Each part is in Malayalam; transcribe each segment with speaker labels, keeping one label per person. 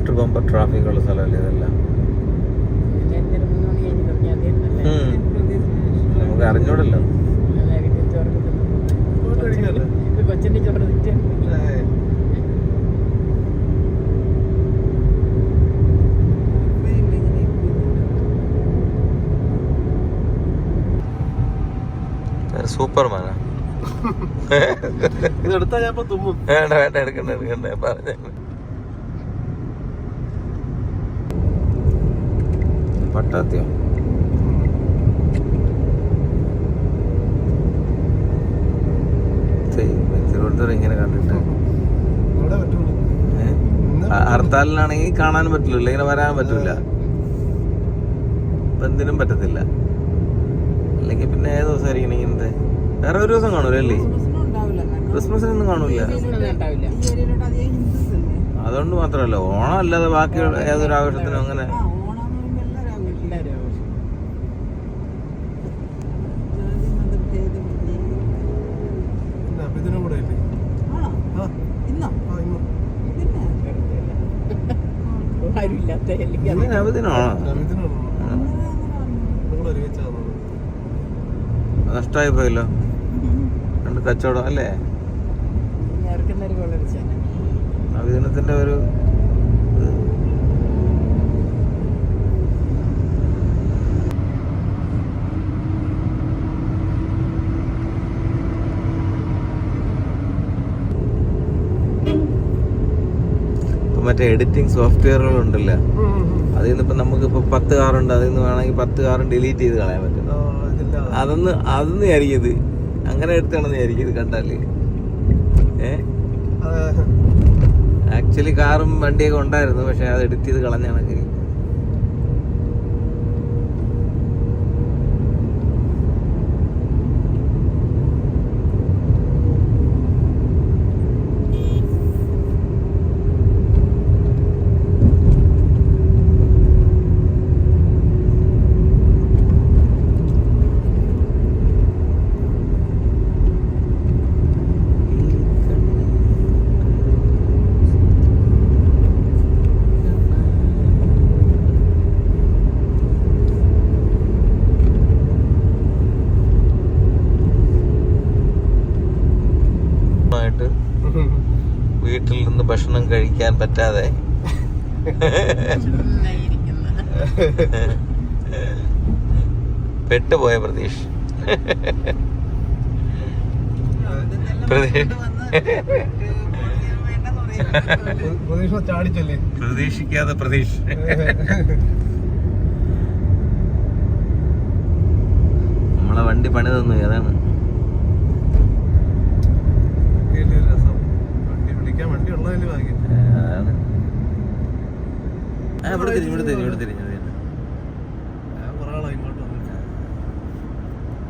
Speaker 1: ടു ബമ്പർ ട്രാഫിക് ഉള്ള സ്ഥലമല്ലേ ഇതെല്ലാം. നമുക്ക് അറിഞ്ഞൂടല്ലോ.
Speaker 2: കൊച്ചിന്റെ ചോറ്
Speaker 1: സൂപ്പർമാനാ.
Speaker 3: ഇതെടുത്താ ഞാൻ തുമ്മും.
Speaker 1: വേണ്ട വേണ്ട, എടുക്കണ്ട പറഞ്ഞ പട്ടാത്യം. തിരുവനന്തപുരം ഇങ്ങനെ കണ്ടിട്ട് ഹർത്താലിനാണെങ്കിൽ കാണാനും പറ്റില്ല, ഇങ്ങനെ വരാൻ പറ്റൂല, ഇപ്പൊ എന്തിനും പറ്റത്തില്ല. അല്ലെങ്കിൽ പിന്നെ ഏത് ദിവസമായിരിക്കണം ഇങ്ങനത്തെ? വേറെ ഒരു ദിവസം കാണൂലല്ലേ? ക്രിസ്മസിനൊന്നും കാണൂല. അതുകൊണ്ട് മാത്രമല്ല, ഓണം അല്ലാതെ ബാക്കി ഏതൊരു ആഘോഷത്തിനും അങ്ങനെ. നഷ്ടമായി പോയല്ലോ രണ്ട് കച്ചവടം അല്ലേ? നവീനത്തിന്റെ ഒരു മറ്റേ എഡിറ്റിംഗ് സോഫ്റ്റ്വെയറുകളുണ്ടല്ലോ, അതിൽ നിന്ന് ഇപ്പം നമുക്കിപ്പോൾ 10 കാറുണ്ട്, അതിൽ നിന്ന് വേണമെങ്കിൽ 10 കാറും ഡിലീറ്റ് ചെയ്ത് കളയാൻ പറ്റും. അതൊന്ന് ആയിരിക്കും ഇത്, അങ്ങനെ എടുത്താണെന്ന് ആയിരിക്കും ഇത് കണ്ടാല്. ആക്ച്വലി കാറും വണ്ടിയൊക്കെ ഉണ്ടായിരുന്നു, പക്ഷെ അത് എഡിറ്റ് ചെയ്ത് കളഞ്ഞാണെങ്കിൽ. വീട്ടിൽ നിന്ന് ഭക്ഷണം കഴിക്കാൻ പറ്റാതെ പെട്ടുപോയ പ്രതീക്ഷ പ്രതീക്ഷിക്കാതെ പ്രതീക്ഷ. നമ്മളെ വണ്ടി പണി തന്നു, അതാണ്.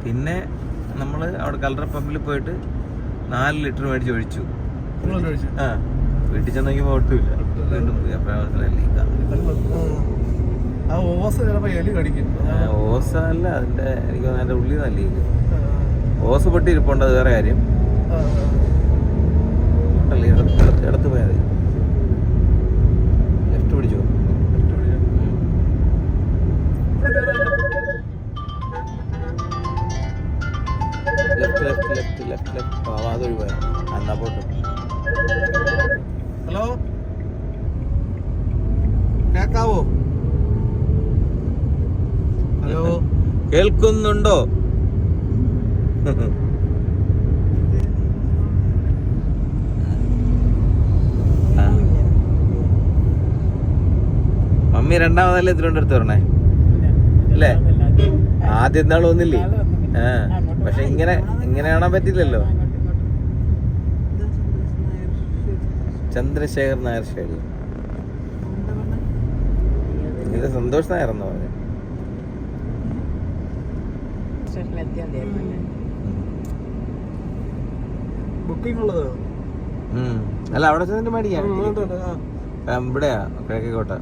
Speaker 1: പിന്നെ നമ്മള് അവിടെ കലറ പമ്പിൽ പോയിട്ട് 4 ലിറ്റർ മേടിച്ച് ഒഴിച്ചു. ആ, വീട്ടിൽ ചെന്നോക്കിയപ്പോ ഒട്ടുമില്ല, വീണ്ടും പോയി. ഓസ അല്ല, അതിന്റെ എനിക്ക് അതിന്റെ ഉള്ളിൽ നല്ല ഓസ് പൊട്ടി ഇരിപ്പുണ്ട്, അത് വേറെ കാര്യം. ഇടത്ത് പോയാൽ മതി. ലെഫ്റ്റ് പിടിച്ചോ? ലെഫ്റ്റ് അതൊരു പോയാ എന്നാ പോട്ട്.
Speaker 3: ഹലോ, കേക്കാവോ? ഹലോ,
Speaker 1: കേൾക്കുന്നുണ്ടോ? മമ്മി രണ്ടാമതല്ലേ തിരുവനന്തപുരത്ത് വരണേ അല്ലേ? ആദ്യം നാൾ ഒന്നില്ലേ? പക്ഷെ ഇങ്ങനെ കാണാൻ പറ്റില്ലല്ലോ. ചന്ദ്രശേഖർ നായർ സ്റ്റേഡിയം. ഇത് സന്തോഷ് നായർന്നോ പറഞ്ഞത്? അല്ല, അവിടെ ചെന്നിട്ട് മേടിക്കാം. ഇവിടെയാ കിഴക്കേക്കോട്ട.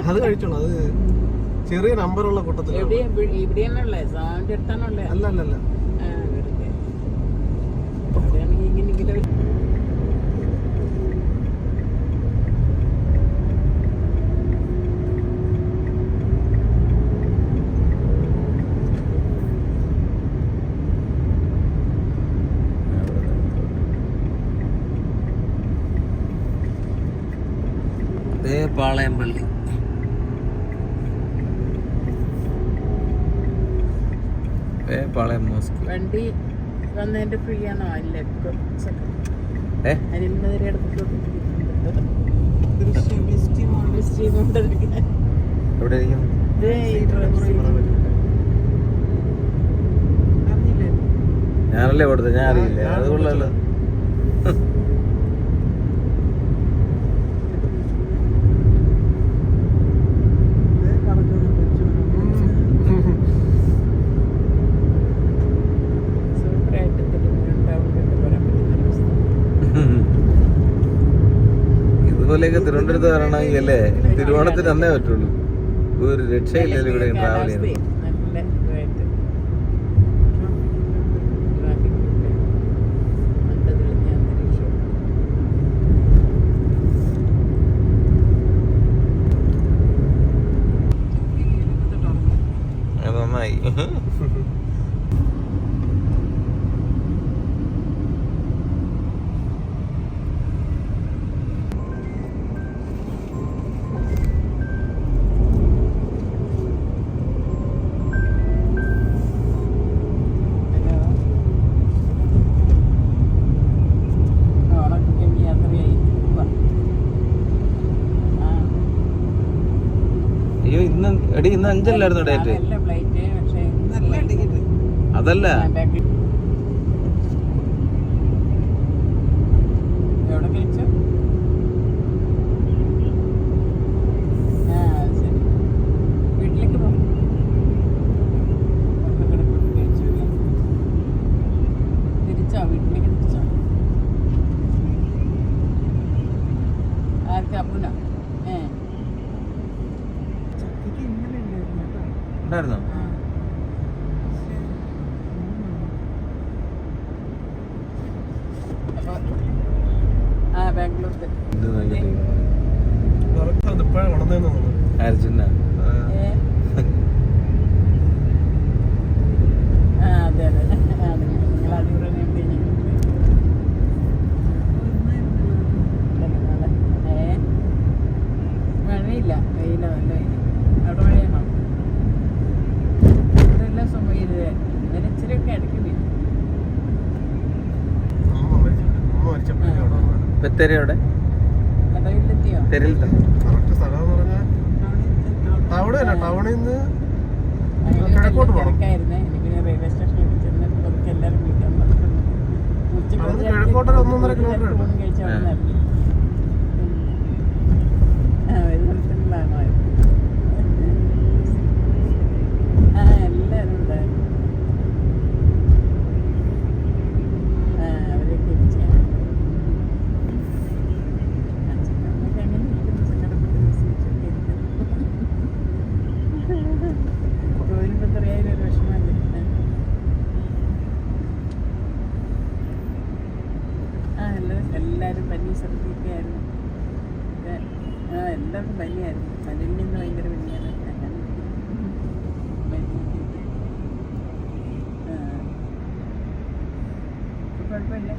Speaker 3: അത് കഴിച്ചോളൂ, അത് ചെറിയ നമ്പറുള്ള കൂട്ടത്തിൽ. അല്ല
Speaker 2: കിലോ
Speaker 1: പാളയംപള്ളി. പാളയം മോസ്ക്.
Speaker 2: വണ്ടി വന്നതിന്റെ ഫ്രീ ആണോ? അല്ല അനിൽമതിരെ
Speaker 1: എവിടെ ഇരിക്കുന്നു? ഞാനല്ലേ കൊടുത്തത്, ഞാൻ അറിയില്ല. അത് കൊള്ളാലോ. ഇതുപോലെയൊക്കെ തിരുവനന്തപുരത്ത് വരണമെങ്കിൽ അല്ലേ തിരുവോണത്തിന് അന്നേ പറ്റുള്ളൂ. ഒരു രക്ഷയില്ലല്ലോ ഇവിടെ ട്രാവൽ ചെയ്യുന്നത്. അത് നന്നായി. അയ്യോ ഇന്ന് എടി ഇന്ന് 5 ഡേറ്റ്. അതല്ല ഉണ്ടായിരുന്നോ? ചിന്ന
Speaker 2: മഴയില്ല, വെയിലോ നല്ല വെയിൽ. അവിടെ മഴയാണോ? ഇതെല്ലാം സമയമില്ലേ? ഇന്നലെ ഇച്ചിരിയൊക്കെ ഇടയ്ക്ക് വീഴും.
Speaker 1: ബത്തേരിയോടെ
Speaker 2: കടവിലെത്തിയോ?
Speaker 1: തെരിൽ തന്നെ.
Speaker 3: കറക്റ്റ് സ്ഥലം എന്ന് പറഞ്ഞാൽ ടൗണിൽ നിന്ന് കിഴക്കോട്ട് പോകണം.
Speaker 2: തിരക്കായിരുന്നേ. എനിക്ക് റെയിൽവേ സ്റ്റേഷനിൽ ചെന്നിട്ട് കുറച്ച് എല്ലാവരും വിളിക്കാൻ പറഞ്ഞു.
Speaker 3: അവിടുന്ന് കിഴക്കോട്ടൊരു 1.5 കിലോമീറ്റർ ഉണ്ട്.
Speaker 2: ഊണ് കഴിച്ച് അവിടെ നിന്ന് ഇറങ്ങി. ഒരു ദിവസത്തിലാണോ? എല്ലാവരും ഉണ്ടായിരുന്നു. അവരൊക്കെ ഇരിച്ചാണ്. അച്ഛനമ്മയൊക്കെ അങ്ങനെ ഇരിക്കുന്നു, സങ്കടപ്പെട്ട് വിശ്വസിച്ചൊക്കെ ഇരിക്കുന്നു. ജോലിക്ക് എത്രയായാലും ഒരു വിഷമമല്ലേ? എല്ലാവരും പനി സർദിയൊക്കെ ആയിരുന്നു. എല്ലാവർക്കും പനിയായിരുന്നു. അതിൽ നിന്ന് ഭയങ്കര പനിയാണ്. കുഴപ്പമില്ല.